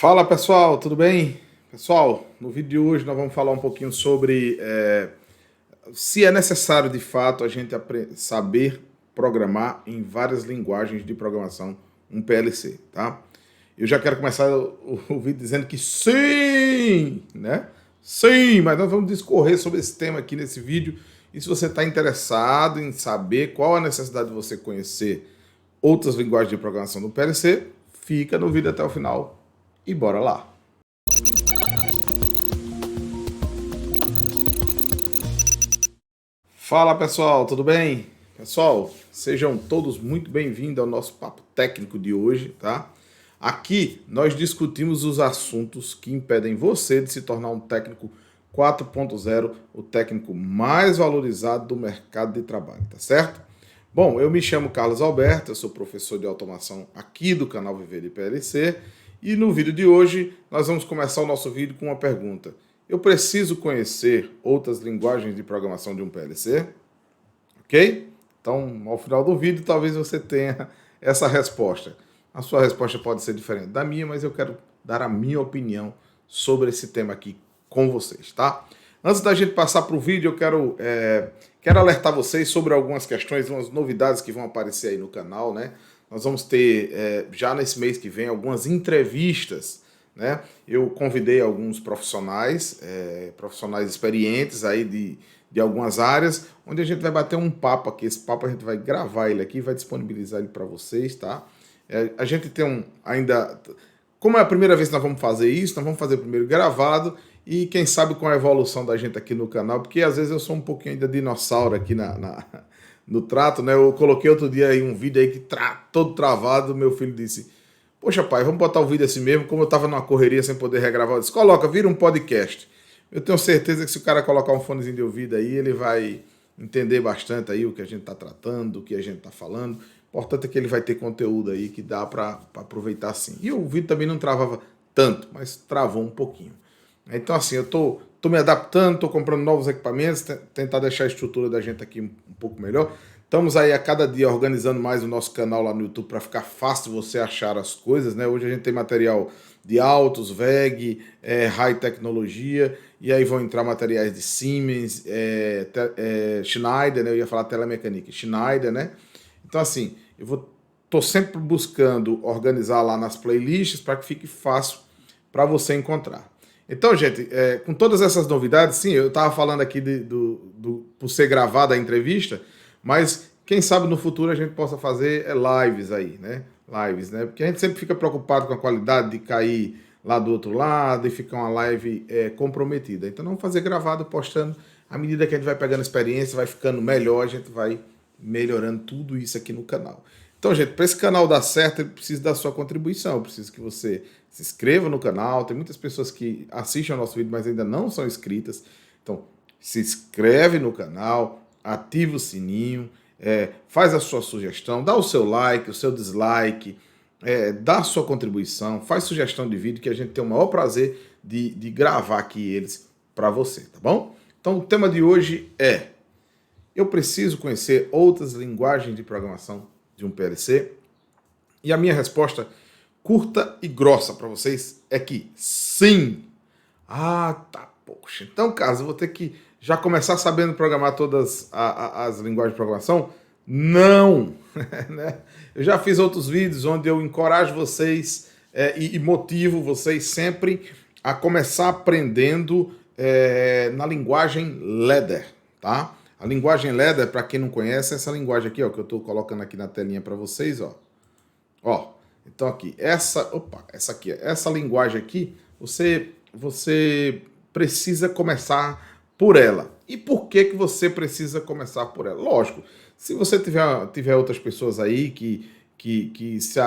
Fala pessoal, tudo bem? Pessoal, no vídeo de hoje nós vamos falar um pouquinho sobre se é necessário de fato a gente saber programar em várias linguagens de programação um PLC, tá? Eu já quero começar o vídeo dizendo que sim, né? Sim, mas nós vamos discorrer sobre esse tema aqui nesse vídeo. E se você está interessado em saber qual a necessidade de você conhecer outras linguagens de programação do PLC, fica no vídeo até o final e bora lá. Fala pessoal, tudo bem? Pessoal, sejam todos muito bem-vindos ao nosso papo técnico de hoje, tá? Aqui nós discutimos os assuntos que impedem você de se tornar um técnico 4.0, o técnico mais valorizado do mercado de trabalho, tá certo? Bom, eu me chamo Carlos Alberto, eu sou professor de automação aqui do canal Viver de PLC e no vídeo de hoje nós vamos começar o nosso vídeo com uma pergunta. Eu preciso conhecer outras linguagens de programação de um PLC? Ok? Então, ao final do vídeo, talvez você tenha essa resposta. A sua resposta pode ser diferente da minha, mas eu quero dar a minha opinião sobre esse tema aqui com vocês, tá? Antes da gente passar para o vídeo, eu quero alertar vocês sobre algumas questões, umas novidades que vão aparecer aí no canal, né? Nós vamos ter, já nesse mês que vem, algumas entrevistas, né? Eu convidei alguns profissionais, profissionais experientes aí de algumas áreas, onde a gente vai bater um papo aqui. Esse papo a gente vai gravar ele aqui, vai disponibilizar ele para vocês, tá? A gente tem ainda... Como é a primeira vez que nós vamos fazer isso, nós vamos fazer primeiro gravado e quem sabe com a evolução da gente aqui no canal, porque às vezes eu sou um pouquinho ainda dinossauro aqui no trato, né? Eu coloquei outro dia aí um vídeo aí que todo travado, meu filho disse: poxa pai, vamos botar o vídeo assim mesmo, como eu tava numa correria sem poder regravar, eu disse: coloca, vira um podcast. Eu tenho certeza que se o cara colocar um fonezinho de ouvido aí, ele vai entender bastante aí o que a gente tá tratando, o que a gente tá falando. O importante é que ele vai ter conteúdo aí que dá para aproveitar sim. E o vídeo também não travava tanto, mas travou um pouquinho. Então assim, eu tô me adaptando, tô comprando novos equipamentos, tentar deixar a estrutura da gente aqui um pouco melhor. Estamos aí a cada dia organizando mais o nosso canal lá no YouTube para ficar fácil você achar as coisas, né? Hoje a gente tem material de Altus, VEG, High Tecnologia, e aí vão entrar materiais de Siemens, Schneider, né? Eu ia falar telemecânica, Schneider, né? Então assim, tô sempre buscando organizar lá nas playlists para que fique fácil para você encontrar. Então, gente, com todas essas novidades, sim, eu estava falando aqui por ser gravada a entrevista, mas quem sabe no futuro a gente possa fazer lives aí, né? Lives, né? Porque a gente sempre fica preocupado com a qualidade de cair lá do outro lado e ficar uma live comprometida. Então, vamos fazer gravado, postando. À medida que a gente vai pegando experiência, vai ficando melhor, a gente vai melhorando tudo isso aqui no canal. Então, gente, para esse canal dar certo, ele precisa da sua contribuição. Eu preciso que você se inscreva no canal. Tem muitas pessoas que assistem ao nosso vídeo, mas ainda não são inscritas. Então, se inscreve no canal, ativa o sininho, faz a sua sugestão, dá o seu like, o seu dislike, dá a sua contribuição, faz sugestão de vídeo que a gente tem o maior prazer de gravar aqui eles para você, tá bom? Então, o tema de hoje é: eu preciso conhecer outras linguagens de programação de um PLC? E a minha resposta curta e grossa para vocês é que sim. Ah, tá, poxa. Então, Carlos, eu vou ter que já começar sabendo programar todas as linguagens de programação? Não! Né? Eu já fiz outros vídeos onde eu encorajo vocês e motivo vocês sempre a começar aprendendo na linguagem Ladder, tá? A linguagem Ladder, para quem não conhece, é essa linguagem aqui, ó, que eu estou colocando aqui na telinha para vocês, ó. Ó, então aqui, essa aqui, essa linguagem aqui, você precisa começar por ela. E por que você precisa começar por ela? Lógico, se você tiver outras pessoas aí que se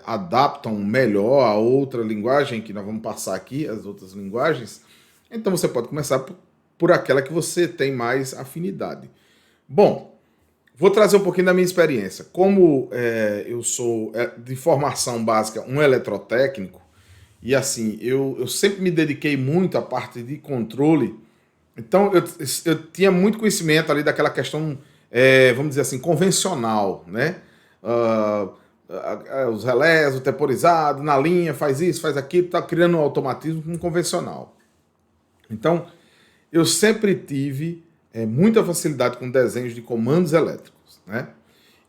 adaptam melhor a outra linguagem, que nós vamos passar aqui, as outras linguagens, então você pode começar por aquela que você tem mais afinidade. Bom, vou trazer um pouquinho da minha experiência. Como eu sou, de formação básica, um eletrotécnico, e assim, eu sempre me dediquei muito à parte de controle, então eu tinha muito conhecimento ali daquela questão, vamos dizer assim, convencional, né? os relés, o temporizado, na linha, faz isso, faz aquilo, está criando um automatismo com um convencional. Então, eu sempre tive muita facilidade com desenhos de comandos elétricos, né?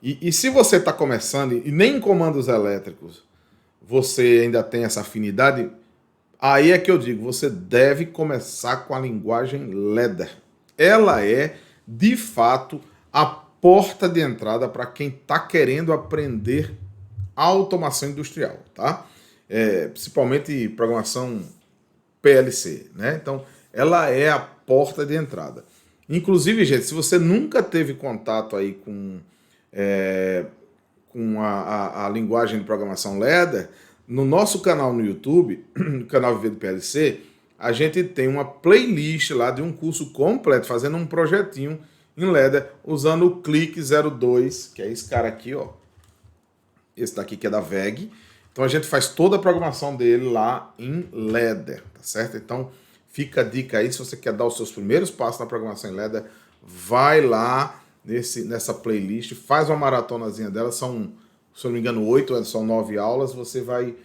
E se você está começando e nem em comandos elétricos você ainda tem essa afinidade, aí é que eu digo, você deve começar com a linguagem Ladder. Ela é, de fato, a porta de entrada para quem está querendo aprender automação industrial, tá? Principalmente programação PLC, né? Então, ela é a porta de entrada. Inclusive, gente, se você nunca teve contato aí com a linguagem de programação Ladder, no nosso canal no YouTube, no canal Viver do PLC, a gente tem uma playlist lá de um curso completo, fazendo um projetinho em Ladder, usando o Click 02, que é esse cara aqui, ó. Esse daqui que é da VEG. Então a gente faz toda a programação dele lá em Ladder, tá certo? Então fica a dica aí, se você quer dar os seus primeiros passos na programação em Ladder, vai lá nessa playlist, faz uma maratonazinha dela, são, se eu não me engano, 8, são 9 aulas, você vai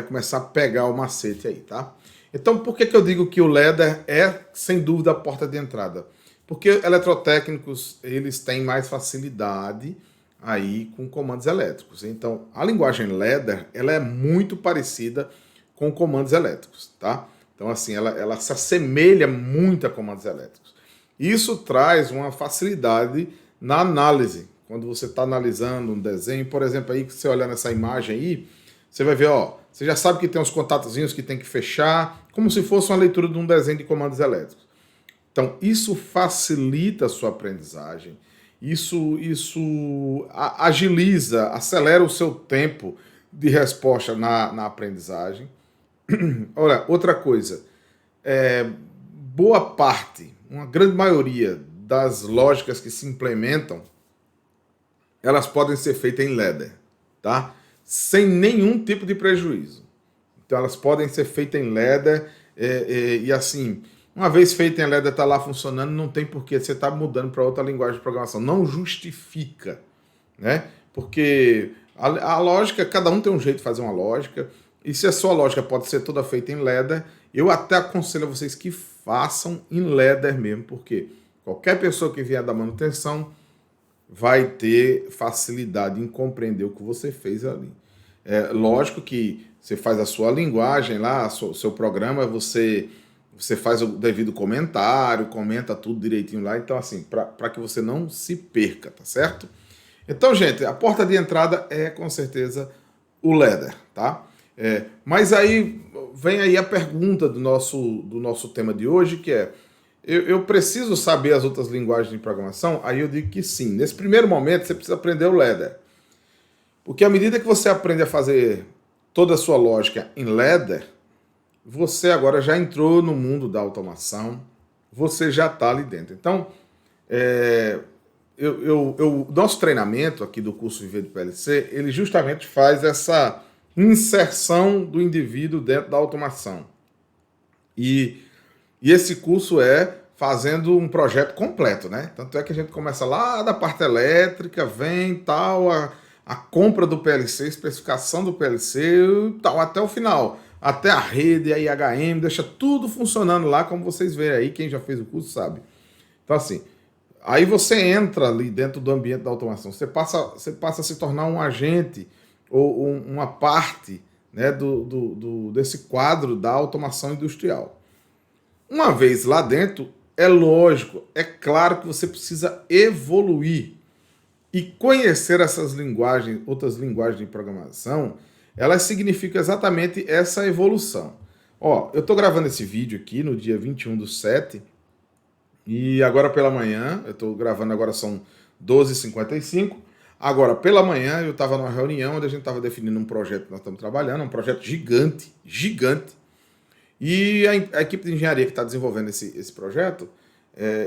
começar a pegar o macete aí, tá? Então, por que eu digo que o Ladder é, sem dúvida, a porta de entrada? Porque eletrotécnicos, eles têm mais facilidade aí com comandos elétricos. Então, a linguagem Ladder, ela é muito parecida com comandos elétricos, tá? Então, assim, ela se assemelha muito a comandos elétricos. Isso traz uma facilidade na análise. Quando você está analisando um desenho, por exemplo, aí que você olha nessa imagem aí, você vai ver, ó, você já sabe que tem uns contatozinhos que tem que fechar, como se fosse uma leitura de um desenho de comandos elétricos. Então, isso facilita a sua aprendizagem, isso agiliza, acelera o seu tempo de resposta na aprendizagem. Olha, outra coisa, boa parte, uma grande maioria das lógicas que se implementam, elas podem ser feitas em Ladder, tá? Sem nenhum tipo de prejuízo. Então elas podem ser feitas em Ladder e assim, uma vez feita em Ladder, está lá funcionando, não tem porquê você estar mudando para outra linguagem de programação. Não justifica, né? Porque a lógica, cada um tem um jeito de fazer uma lógica, e se a sua lógica pode ser toda feita em Ladder, eu até aconselho a vocês que façam em Ladder mesmo, porque qualquer pessoa que vier da manutenção vai ter facilidade em compreender o que você fez ali. Lógico que você faz a sua linguagem lá, o seu programa, você faz o devido comentário, comenta tudo direitinho lá, então assim, para que você não se perca, tá certo? Então, gente, a porta de entrada é com certeza o Ladder, tá? Mas aí vem aí a pergunta do nosso tema de hoje, que é: eu preciso saber as outras linguagens de programação? Aí eu digo que sim. Nesse primeiro momento, você precisa aprender o Ladder. Porque à medida que você aprende a fazer toda a sua lógica em Ladder, você agora já entrou no mundo da automação, você já está ali dentro. Então, nosso treinamento aqui do curso Viver do PLC, ele justamente faz essa inserção do indivíduo dentro da automação. E esse curso é fazendo um projeto completo, né? Tanto é que a gente começa lá da parte elétrica, vem tal, a compra do PLC, especificação do PLC, tal, até o final. Até a rede, a IHM, deixa tudo funcionando lá, como vocês veem aí, quem já fez o curso sabe. Então assim, aí você entra ali dentro do ambiente da automação, você passa a se tornar um agente ou uma parte, né, desse quadro da automação industrial. Uma vez lá dentro, é lógico, é claro que você precisa evoluir e conhecer essas linguagens, outras linguagens de programação, elas significam exatamente essa evolução. Ó, eu estou gravando esse vídeo aqui no dia 21/7 e agora pela manhã, eu estou gravando agora são 12h55, agora pela manhã eu estava numa reunião onde a gente estava definindo um projeto que nós estamos trabalhando, um projeto gigante, e a equipe de engenharia que está desenvolvendo esse projeto,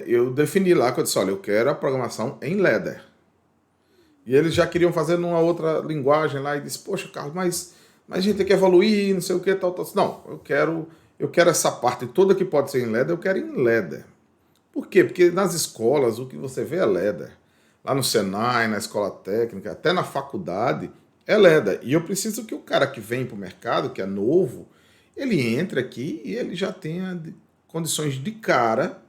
eu defini lá, que eu disse, olha, eu quero a programação em Ladder. E eles já queriam fazer numa outra linguagem lá, e disse, poxa, Carlos, mas a gente tem que evoluir, não sei o que, tal. Não, eu quero essa parte toda que pode ser em Ladder, eu quero em Ladder. Por quê? Porque nas escolas o que você vê é Ladder. Lá no Senai, na escola técnica, até na faculdade, é LEDA. E eu preciso que o cara que vem para o mercado, que é novo, ele entre aqui e ele já tenha condições de cara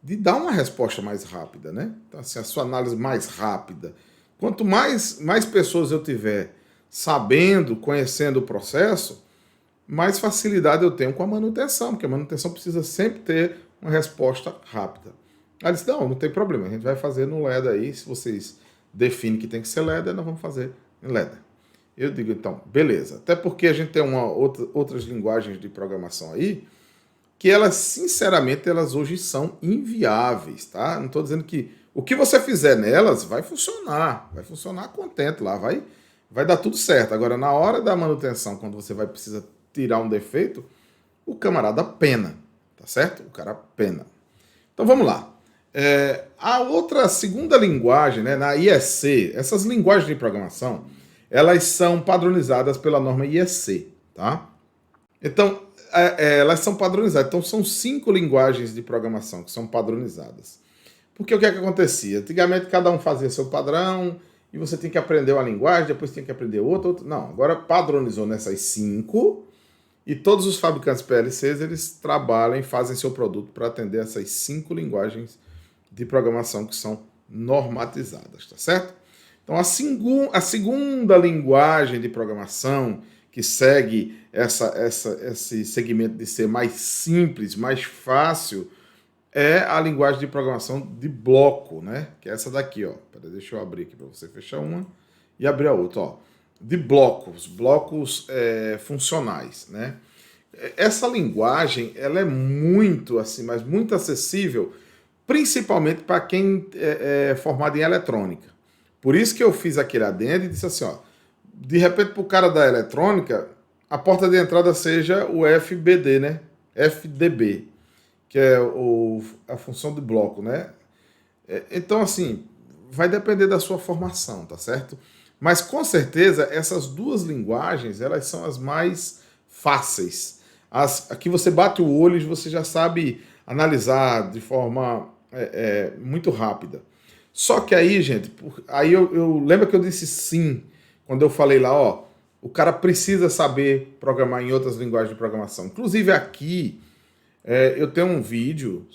de dar uma resposta mais rápida, né? Então, assim, a sua análise mais rápida. Quanto mais pessoas eu tiver sabendo, conhecendo o processo, mais facilidade eu tenho com a manutenção, porque a manutenção precisa sempre ter uma resposta rápida. Aí ele disse, não tem problema, a gente vai fazer no LEDA aí, se vocês definem que tem que ser LEDA, nós vamos fazer em LEDA. Eu digo, então, beleza. Até porque a gente tem outras linguagens de programação aí, que elas, sinceramente, elas hoje são inviáveis, tá? Não estou dizendo que o que você fizer nelas vai funcionar contente lá, vai dar tudo certo. Agora, na hora da manutenção, quando você vai precisar tirar um defeito, o camarada pena, tá certo? O cara pena. Então, vamos lá. A outra segunda linguagem, né, na IEC, essas linguagens de programação, elas são padronizadas pela norma IEC, tá? Então, elas são padronizadas. Então, são 5 linguagens de programação que são padronizadas. Porque o que é que acontecia? Antigamente, cada um fazia seu padrão e você tem que aprender uma linguagem, depois tem que aprender outra. Não, agora padronizou nessas 5 e todos os fabricantes PLCs, eles trabalham e fazem seu produto para atender essas 5 linguagens de programação que são normatizadas, tá certo? Então, a segunda linguagem de programação que segue esse segmento de ser mais simples, mais fácil, é a linguagem de programação de bloco, né? Que é essa daqui, ó. Peraí, deixa eu abrir aqui para você fechar uma e abrir a outra, ó. De blocos funcionais, né? Essa linguagem, ela é muito assim, mas muito acessível, principalmente para quem é formado em eletrônica. Por isso que eu fiz aquele adendo e disse assim, ó, de repente para o cara da eletrônica, a porta de entrada seja o FBD, né? FDB, que é a função de bloco, né? Então, assim, vai depender da sua formação, tá certo? Mas, com certeza, essas duas linguagens, elas são as mais fáceis. Aqui você bate o olho e você já sabe analisar de forma muito rápida. Só que aí, gente, aí eu lembro que eu disse sim, quando eu falei lá, ó, o cara precisa saber programar em outras linguagens de programação. Inclusive aqui, eu tenho um vídeo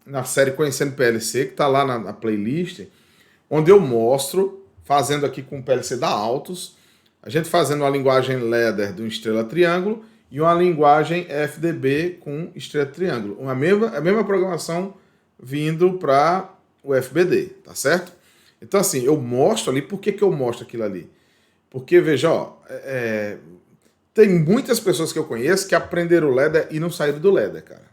na série Conhecendo PLC, que está lá na playlist, onde eu mostro, fazendo aqui com o PLC da Altos, a gente fazendo uma linguagem ladder do estrela triângulo e uma linguagem FDB com estrela triângulo. A mesma programação vindo para o FBD, tá certo? Então, assim, eu mostro ali. Por que eu mostro aquilo ali? Porque, veja, ó, tem muitas pessoas que eu conheço que aprenderam o ladder e não saíram do ladder, cara.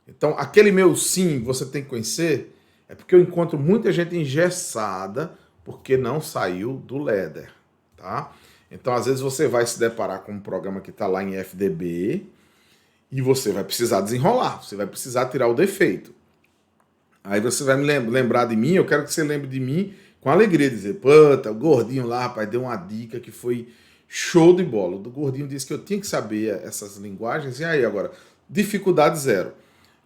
Então, aquele meu sim, você tem que conhecer, é porque eu encontro muita gente engessada porque não saiu do ladder, tá? Então, às vezes, você vai se deparar com um programa que está lá em FDB e você vai precisar desenrolar, você vai precisar tirar o defeito. Aí você vai me lembrar de mim, eu quero que você lembre de mim com alegria, dizer, puta, o gordinho lá, rapaz, deu uma dica que foi show de bola. O gordinho disse que eu tinha que saber essas linguagens, e aí agora, dificuldade zero.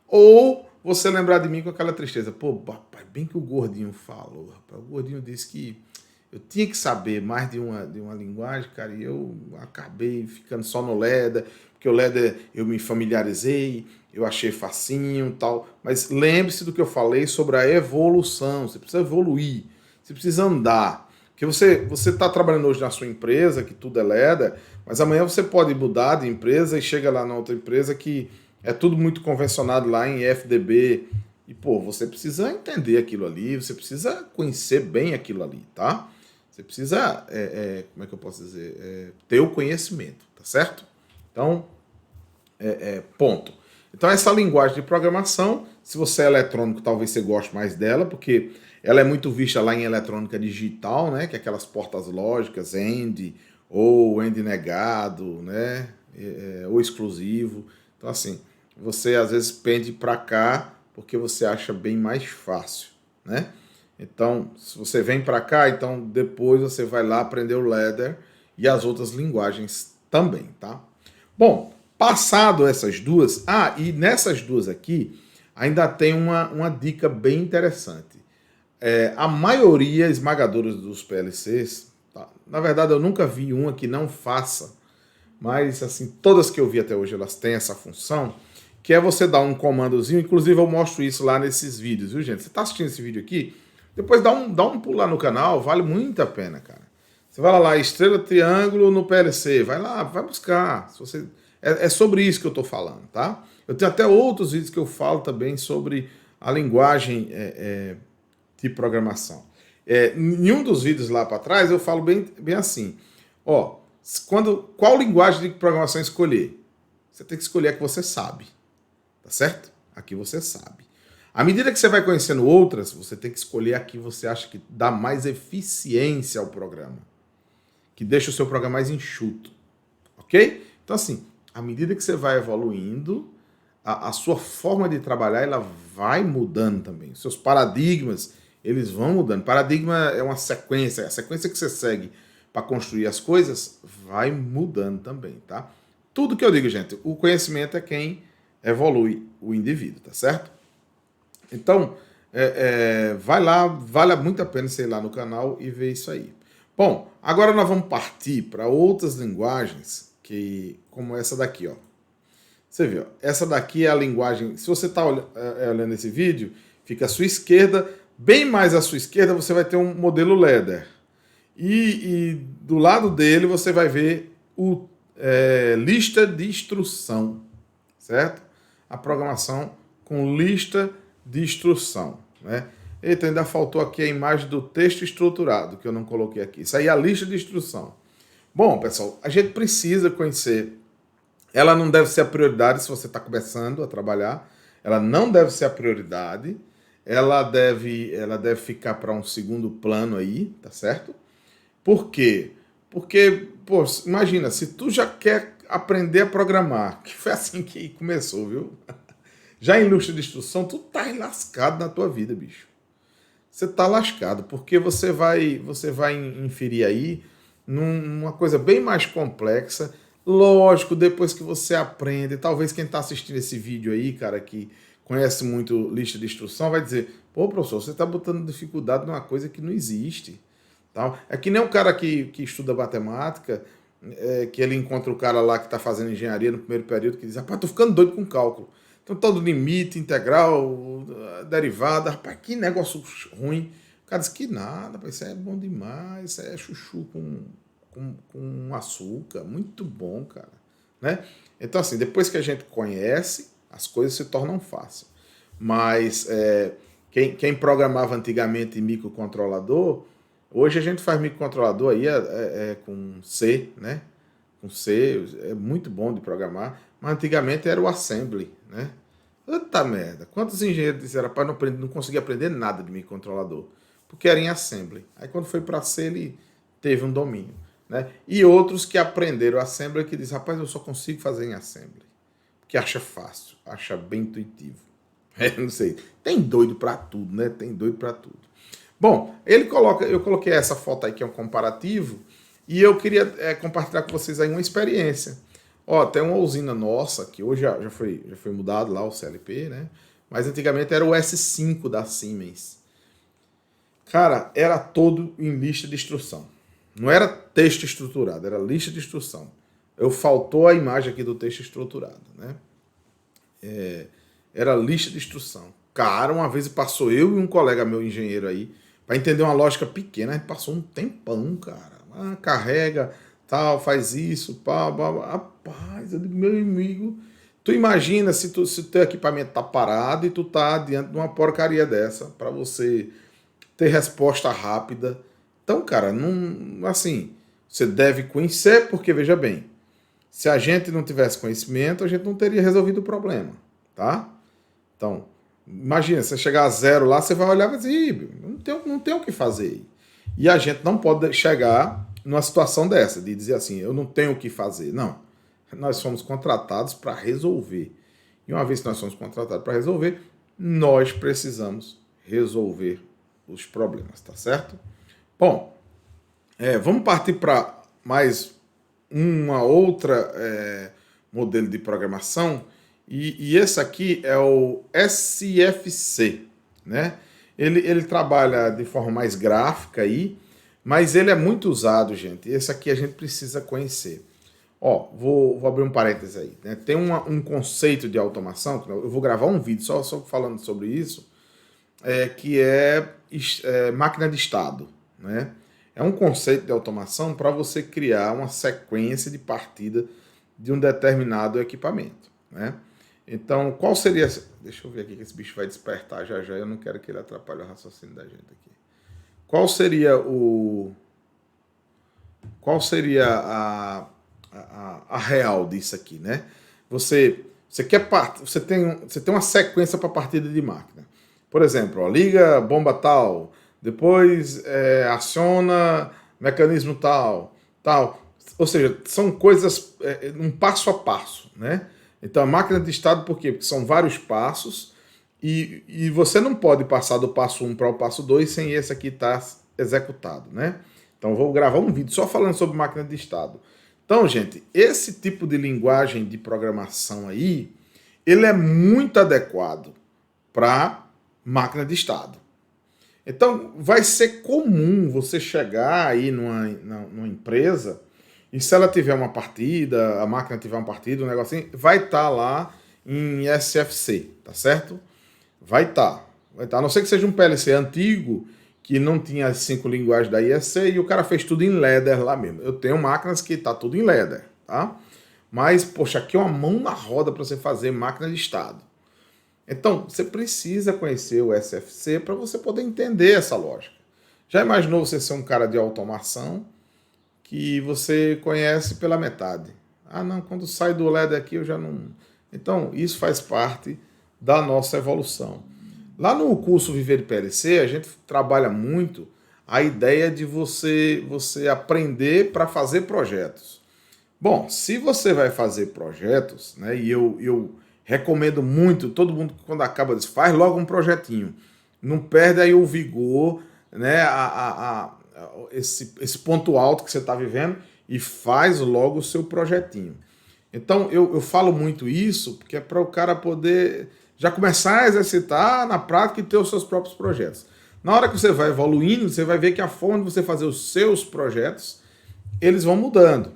Ou você lembrar de mim com aquela tristeza, pô, rapaz, bem que o gordinho falou, rapaz, o gordinho disse que eu tinha que saber mais de uma linguagem, cara, e eu acabei ficando só no LEDA, porque o LEDA eu me familiarizei, eu achei facinho e tal, mas lembre-se do que eu falei sobre a evolução, você precisa evoluir, você precisa andar, porque você está trabalhando hoje na sua empresa, que tudo é LEDA, mas amanhã você pode mudar de empresa e chega lá na outra empresa que é tudo muito convencionado lá em FDB, e pô, você precisa entender aquilo ali, você precisa conhecer bem aquilo ali, tá? Você precisa, como é que eu posso dizer, ter o conhecimento, tá certo? Então, ponto. Então, essa linguagem de programação, se você é eletrônico, talvez você goste mais dela, porque ela é muito vista lá em eletrônica digital, né? Que é aquelas portas lógicas, AND, ou AND negado, né? Ou exclusivo. Então, assim, você às vezes pende para cá porque você acha bem mais fácil, né? Então, se você vem para cá, então depois você vai lá aprender o ladder e as outras linguagens também, tá? Bom, passado essas duas... e nessas duas aqui, ainda tem uma dica bem interessante. A maioria esmagadora dos PLCs, Tá? Na verdade, eu nunca vi uma que não faça, mas assim, todas que eu vi até hoje, elas têm essa função, que é você dar um comandozinho, inclusive eu mostro isso lá nesses vídeos, viu, gente? Você está assistindo esse vídeo aqui, depois dá um pulo lá no canal, vale muito a pena, cara. Você vai lá, estrela, triângulo no PLC, vai lá, vai buscar. Se você... é sobre isso que eu estou falando, tá? Eu tenho até outros vídeos que eu falo também sobre a linguagem de programação. Em um dos vídeos lá para trás, eu falo bem assim, ó, qual linguagem de programação escolher? Você tem que escolher a que você sabe, tá certo? A que você sabe. À medida que você vai conhecendo outras, você tem que escolher a que você acha que dá mais eficiência ao programa, que deixa o seu programa mais enxuto, ok? Então assim, à medida que você vai evoluindo, a sua forma de trabalhar ela vai mudando também. Os seus paradigmas, eles vão mudando. Paradigma é uma sequência, a sequência que você segue para construir as coisas vai mudando também, tá? Tudo que eu digo, gente, o conhecimento é quem evolui o indivíduo, tá certo? Então, vai lá, vale muito a pena você ir lá no canal e ver isso aí. Bom, agora nós vamos partir para outras linguagens, como essa daqui, ó. Você vê, ó, essa daqui é a linguagem... Se você está olhando esse vídeo, fica à sua esquerda, bem mais à sua esquerda você vai ter um modelo LEDER. E do lado dele você vai ver lista de instrução, certo? A programação com lista de instrução, né? Eita, ainda faltou aqui a imagem do texto estruturado, que eu não coloquei aqui. Isso aí é a lista de instrução. Bom, pessoal, a gente precisa conhecer... Ela não deve ser a prioridade se você está começando a trabalhar. Ela não deve ser a prioridade. Ela deve ficar para um segundo plano aí, tá certo? Por quê? Porque, pô, imagina, se tu já quer aprender a programar, que foi assim que começou, viu? Já em lista de instrução, tu tá lascado na tua vida, bicho. Você tá lascado, porque você vai inferir aí numa coisa bem mais complexa. Lógico, depois que você aprende, talvez quem está assistindo esse vídeo aí, cara, que conhece muito lista de instrução, vai dizer, pô, professor, você está botando dificuldade numa coisa que não existe. Tal. É que nem um cara que estuda matemática, que ele encontra o cara lá que está fazendo engenharia no primeiro período, que diz, rapaz, tô ficando doido com cálculo. Então, todo limite, integral, derivada, rapaz, que negócio ruim. O cara diz que nada, rapaz, isso é bom demais, isso é chuchu com açúcar, muito bom, cara, né? Então, assim, depois que a gente conhece, as coisas se tornam fáceis. Mas quem programava antigamente em microcontrolador, hoje a gente faz microcontrolador aí com C, né? Com C, é muito bom de programar, mas antigamente era o assembly, né? Puta merda, quantos engenheiros disseram, rapaz, não consegui aprender nada de microcontrolador, porque era em assembly. Aí quando foi para C, ele teve um domínio. Né? E outros que aprenderam Assembly que dizem, rapaz, eu só consigo fazer em Assembly. Porque acha fácil, acha bem intuitivo. Não sei. Tem doido para tudo, né? Tem doido para tudo. Bom, eu coloquei essa foto aí que é um comparativo e eu queria compartilhar com vocês aí uma experiência. Ó, tem uma usina nossa, que hoje já foi mudado lá o CLP, né? Mas antigamente era o S5 da Siemens. Cara, era todo em lista de instrução. Não era texto estruturado, era lista de instrução. Faltou a imagem aqui do texto estruturado, né? Era lista de instrução. Cara, uma vez passou eu e um colega meu, engenheiro aí, para entender uma lógica pequena, a gente passou um tempão, cara. Carrega, tal, faz isso, pá. Rapaz, eu digo, meu amigo, tu imagina se teu equipamento tá parado e tu tá diante de uma porcaria dessa, para você ter resposta rápida. Então, cara, não, assim, você deve conhecer, porque, veja bem, se a gente não tivesse conhecimento, a gente não teria resolvido o problema, tá? Então, imagina, você chegar a zero lá, você vai olhar e vai dizer, não tem o que fazer. E a gente não pode chegar numa situação dessa, de dizer assim, eu não tenho o que fazer. Não, nós somos contratados para resolver. E uma vez que nós somos contratados para resolver, nós precisamos resolver os problemas, tá certo? Bom, vamos partir para mais uma outra modelo de programação, e esse aqui é o SFC, né? Ele trabalha de forma mais gráfica aí, mas ele é muito usado, gente. Esse aqui a gente precisa conhecer. Ó, vou abrir um parênteses aí. Né? Tem um conceito de automação, eu vou gravar um vídeo só falando sobre isso, que é máquina de estado. Né? É um conceito de automação para você criar uma sequência de partida de um determinado equipamento. Né? Então, qual seria... Deixa eu ver aqui que esse bicho vai despertar já. Eu não quero que ele atrapalhe o raciocínio da gente aqui. Qual seria a real disso aqui, né? Você tem uma sequência para partida de máquina. Por exemplo, ó, liga bomba tal, depois aciona mecanismo tal. Ou seja, são coisas um passo a passo, né? Então a máquina de estado, por quê? Porque são vários passos e você não pode passar do passo 1 para o passo 2 sem esse aqui estar executado, né? Então eu vou gravar um vídeo só falando sobre máquina de estado. Então, gente, esse tipo de linguagem de programação aí, ele é muito adequado para máquina de estado. Então, vai ser comum você chegar aí numa empresa e se ela tiver uma partida, a máquina tiver uma partida, um negocinho, vai estar lá em SFC, tá certo? Vai estar. A não ser que seja um PLC antigo, que não tinha as 5 linguagens da IEC e o cara fez tudo em Ladder lá mesmo. Eu tenho máquinas que tá tudo em Ladder, tá? Mas, poxa, aqui é uma mão na roda para você fazer máquina de estado. Então, você precisa conhecer o SFC para você poder entender essa lógica. Já imaginou você ser um cara de automação que você conhece pela metade? Ah, não, quando sai do LED aqui eu já não... Então, isso faz parte da nossa evolução. Lá no curso Viver de PLC, a gente trabalha muito a ideia de você aprender para fazer projetos. Bom, se você vai fazer projetos, né, e eu recomendo muito, todo mundo quando acaba disso, faz logo um projetinho. Não perde aí o vigor, né, esse ponto alto que você está vivendo e faz logo o seu projetinho. Então, eu falo muito isso porque é para o cara poder já começar a exercitar na prática e ter os seus próprios projetos. Na hora que você vai evoluindo, você vai ver que a forma de você fazer os seus projetos, eles vão mudando.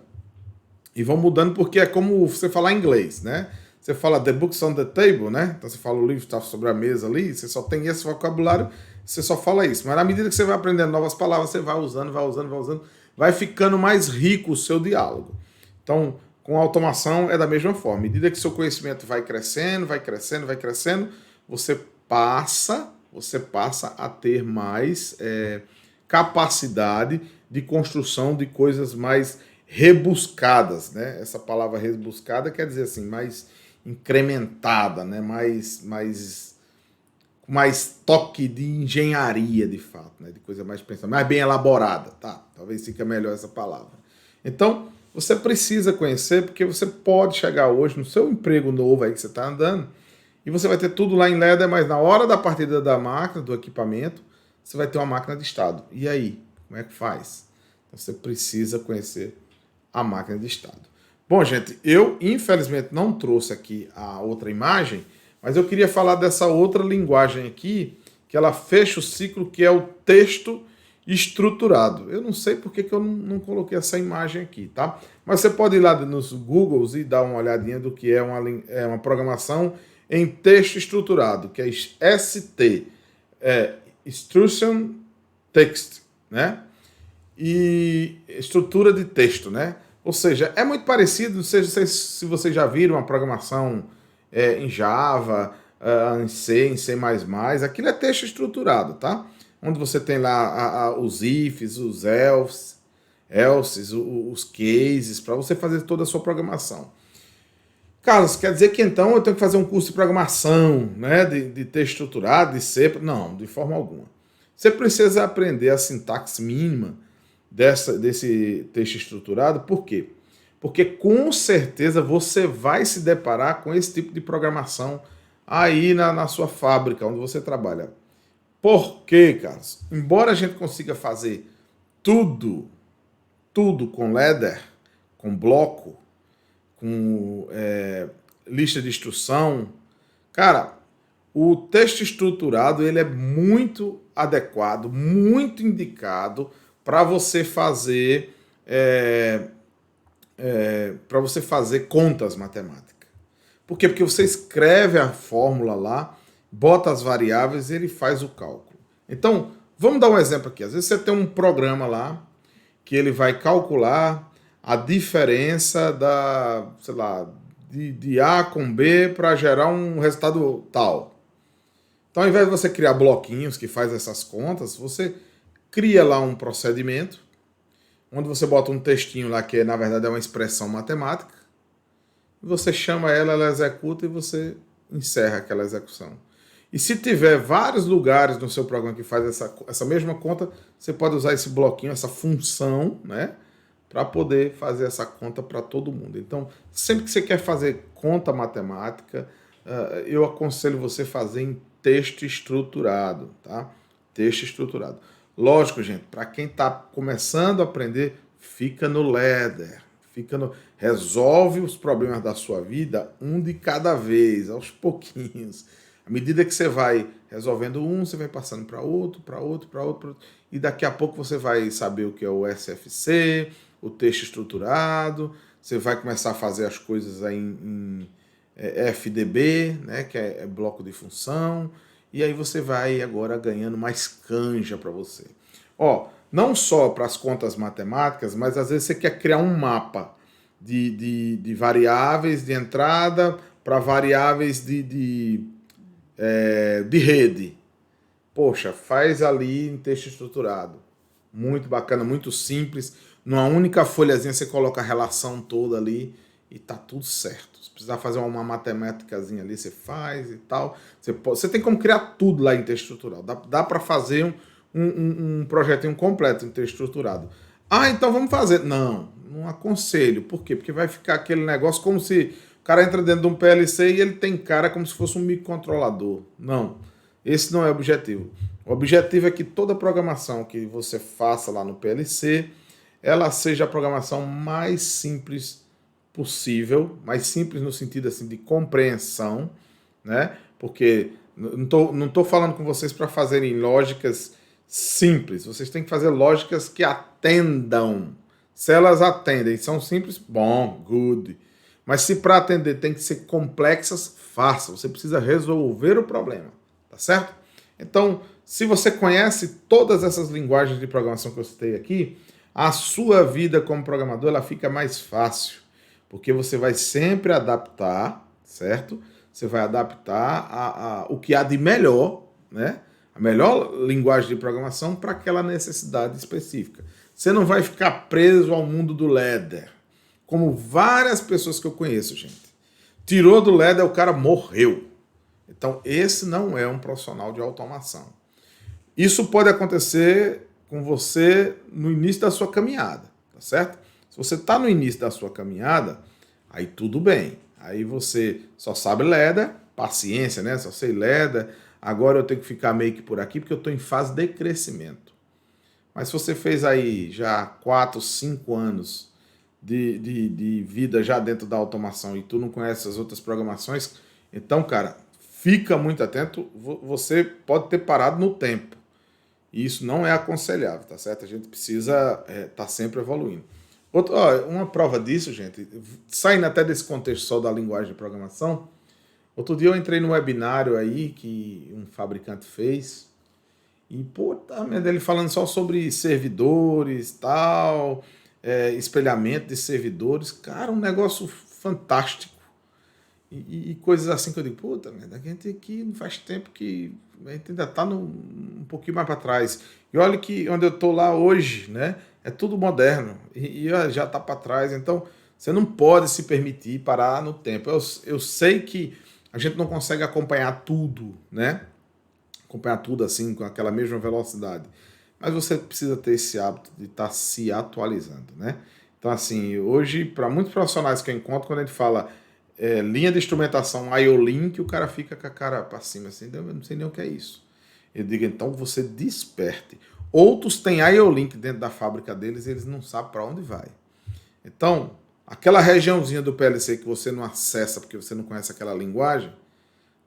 E vão mudando porque é como você falar inglês, né? Você fala the books on the table, né? Então você fala o livro está sobre a mesa ali, você só tem esse vocabulário, você só fala isso. Mas na medida que você vai aprendendo novas palavras, você vai usando, vai ficando mais rico o seu diálogo. Então, com a automação é da mesma forma. À medida que seu conhecimento vai crescendo, você passa a ter mais capacidade de construção de coisas mais rebuscadas, né? Essa palavra rebuscada quer dizer assim, mais incrementada, né? mais toque de engenharia, de fato, né? De coisa mais pensada, mais bem elaborada, tá? Talvez fique melhor essa palavra. Então, você precisa conhecer, porque você pode chegar hoje no seu emprego novo aí que você está andando, e você vai ter tudo lá em Ladder, mas na hora da partida da máquina, do equipamento, você vai ter uma máquina de estado. E aí, como é que faz? Então, você precisa conhecer a máquina de estado. Bom, gente, eu infelizmente não trouxe aqui a outra imagem, mas eu queria falar dessa outra linguagem aqui, que ela fecha o ciclo, que é o texto estruturado. Eu não sei porque que eu não coloquei essa imagem aqui, tá? Mas você pode ir lá nos Googles e dar uma olhadinha do que é uma programação em texto estruturado, que é ST, Instruction Text, né? E estrutura de texto, né? Ou seja, é muito parecido, não sei se vocês já viram uma programação em Java, em C, em C++, aquilo é texto estruturado, tá? Onde você tem lá os ifs, os elses, os cases, para você fazer toda a sua programação. Carlos, quer dizer que então eu tenho que fazer um curso de programação, né, de texto estruturado, de C? Não, de forma alguma. Você precisa aprender a sintaxe mínima desse texto estruturado, por quê? Porque com certeza você vai se deparar com esse tipo de programação aí na sua fábrica, onde você trabalha. Por quê, Carlos? Embora a gente consiga fazer tudo com ladder, com bloco, com lista de instrução, cara, o texto estruturado ele é muito adequado, muito indicado para você fazer para você fazer contas matemáticas. Por quê? Porque você escreve a fórmula lá, bota as variáveis e ele faz o cálculo. Então, vamos dar um exemplo aqui. Às vezes você tem um programa lá que ele vai calcular a diferença da, sei lá, de A com B para gerar um resultado tal. Então, ao invés de você criar bloquinhos que faz essas contas, você cria lá um procedimento, onde você bota um textinho lá que na verdade é uma expressão matemática, você chama ela, ela executa e você encerra aquela execução. E se tiver vários lugares no seu programa que faz essa mesma conta, você pode usar esse bloquinho, essa função, né, para poder fazer essa conta para todo mundo. Então, sempre que você quer fazer conta matemática, eu aconselho você fazer em texto estruturado, tá? Texto estruturado. Lógico, gente, para quem está começando a aprender, fica no ladder, resolve os problemas da sua vida um de cada vez, aos pouquinhos. À medida que você vai resolvendo um, você vai passando para outro, para outro, para outro, e daqui a pouco você vai saber o que é o SFC, o texto estruturado, você vai começar a fazer as coisas aí em FDB, né, que é bloco de função, e aí você vai agora ganhando mais canja para você. Ó, não só para as contas matemáticas, mas às vezes você quer criar um mapa de variáveis de entrada para variáveis de rede. Poxa, faz ali em texto estruturado. Muito bacana, muito simples. Numa única folhazinha você coloca a relação toda ali e tá tudo certo. Se precisar fazer uma matemáticazinha ali, você faz e tal. Você tem como criar tudo lá em texto estruturado. Dá para fazer um projetinho completo em texto estruturado. Ah, então vamos fazer. Não aconselho. Por quê? Porque vai ficar aquele negócio como se o cara entra dentro de um PLC e ele tem cara como se fosse um microcontrolador. Não. Esse não é o objetivo. O objetivo é que toda programação que você faça lá no PLC, ela seja a programação mais simples possível, mais simples no sentido assim de compreensão, né? Porque não tô falando com vocês para fazerem lógicas simples. Vocês têm que fazer lógicas que atendam. Se elas atendem, são simples, bom, good. Mas se para atender tem que ser complexas, faça. Você precisa resolver o problema, tá certo? Então, se você conhece todas essas linguagens de programação que eu citei aqui, a sua vida como programador ela fica mais fácil, porque você vai sempre adaptar, certo? Você vai adaptar o que há de melhor, né? A melhor linguagem de programação para aquela necessidade específica. Você não vai ficar preso ao mundo do ladder, como várias pessoas que eu conheço, gente. Tirou do ladder, o cara morreu. Então, esse não é um profissional de automação. Isso pode acontecer com você no início da sua caminhada, tá certo? Se você está no início da sua caminhada, aí tudo bem. Aí você só sabe ladder, paciência, né? Só sei ladder. Agora eu tenho que ficar meio que por aqui porque eu estou em fase de crescimento. Mas se você fez aí já 4, 5 anos de vida já dentro da automação e tu não conhece as outras programações, então, cara, fica muito atento. Você pode ter parado no tempo. E isso não é aconselhável, tá certo? A gente precisa estar sempre evoluindo. Uma prova disso, gente, saindo até desse contexto só da linguagem de programação, outro dia eu entrei num webinário aí que um fabricante fez e, pô, tá ele falando só sobre servidores, tal, espelhamento de servidores. Cara, um negócio fantástico. E coisas assim que eu digo, puta, a gente aqui não faz tempo que a gente ainda está um pouquinho mais para trás. E olha que onde eu estou lá hoje, né, é tudo moderno e já está para trás. Então, você não pode se permitir parar no tempo. Eu sei que a gente não consegue acompanhar tudo, né? Acompanhar tudo assim, com aquela mesma velocidade. Mas você precisa ter esse hábito de estar se atualizando, né? Então, assim, hoje, para muitos profissionais que eu encontro, quando a gente fala linha de instrumentação IO-Link, o cara fica com a cara para cima, assim, eu não sei nem o que é isso. Eu digo, então você desperte. Outros têm IO-Link dentro da fábrica deles e eles não sabem para onde vai. Então, aquela regiãozinha do PLC que você não acessa porque você não conhece aquela linguagem,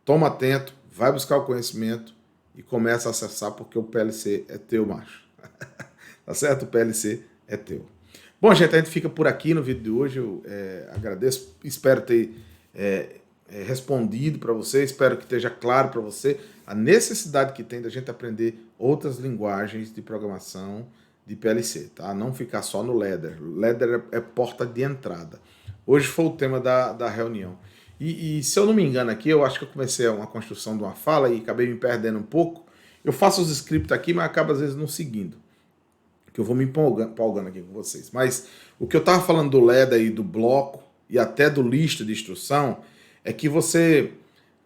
toma atento, vai buscar o conhecimento e começa a acessar porque o PLC é teu, macho. tá certo? O PLC é teu. Bom, gente, a gente fica por aqui no vídeo de hoje. Eu agradeço, espero ter respondido para você, espero que esteja claro para você a necessidade que tem da gente aprender outras linguagens de programação de PLC, tá? Não ficar só no Ladder. Ladder é porta de entrada. Hoje foi o tema da reunião. E se eu não me engano aqui, eu acho que eu comecei uma construção de uma fala e acabei me perdendo um pouco. Eu faço os scripts aqui, mas acabo às vezes não seguindo, que eu vou me empolgando aqui com vocês. Mas o que eu estava falando do Ladder e do bloco e até do lista de instrução é que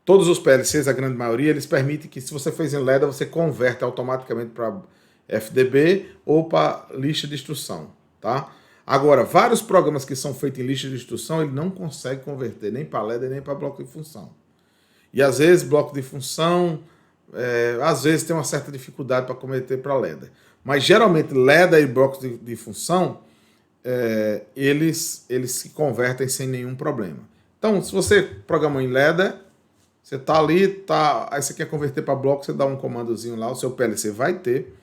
todos os PLCs, a grande maioria, eles permitem que se você fez em Ladder, você converte automaticamente para FDB ou para lista de instrução, tá? Agora, vários programas que são feitos em lista de instrução, ele não consegue converter nem para Ladder nem para bloco de função. E às vezes, bloco de função, às vezes tem uma certa dificuldade para converter para Ladder. Mas geralmente, Ladder e blocos de função, eles se convertem sem nenhum problema. Então, se você programou em Ladder, você está ali, aí você quer converter para bloco, você dá um comandozinho lá, o seu PLC vai ter.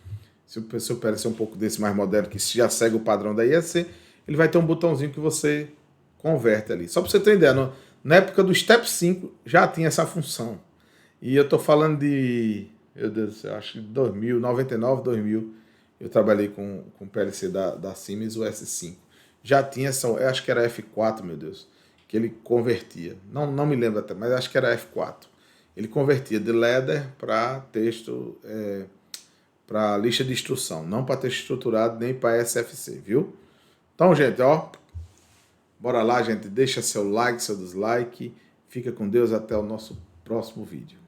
Se o seu PLC é um pouco desse mais moderno, que já segue o padrão da IEC, ele vai ter um botãozinho que você converte ali. Só para você ter uma ideia, na época do Step 5 já tinha essa função. E eu estou falando de, meu Deus do céu, acho que 2000, 99, 2000, eu trabalhei com o PLC da Siemens, o S5. Já tinha essa, eu acho que era F4, meu Deus, que ele convertia. Não me lembro até, mas acho que era F4. Ele convertia de Ladder para texto... para lista de instrução, não para texto estruturado nem para SFC, viu? Então, gente, bora lá, gente, deixa seu like, seu dislike, fica com Deus, até o nosso próximo vídeo.